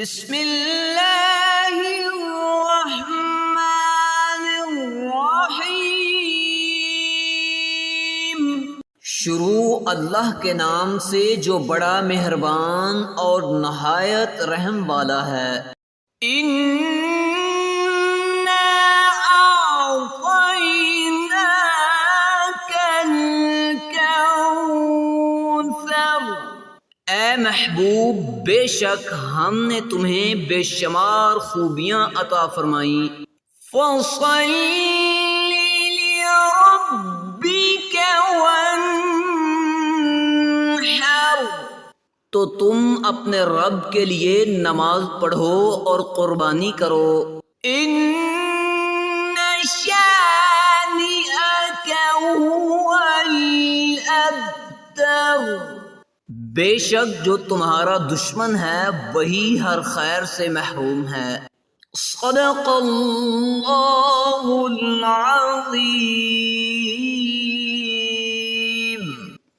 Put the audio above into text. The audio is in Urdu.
بسم اللہ الرحمن الرحیم۔ شروع اللہ کے نام سے جو بڑا مہربان اور نہایت رحم والا ہے۔ اِنَّا أَعْطَيْنَاكَ الْكَوْثَرَ، اے محبوب بے شک ہم نے تمہیں بے شمار خوبیاں عطا فرمائیں۔ فَصَلِّ لِرَبِّكَ وَانْحَرْ، تو تم اپنے رب کے لیے نماز پڑھو اور قربانی کرو۔ إِنَّ شَانِئَكَ هُوَ الْأَبْتَرُ، بے شک جو تمہارا دشمن ہے وہی ہر خیر سے محروم ہے۔ صدق اللہ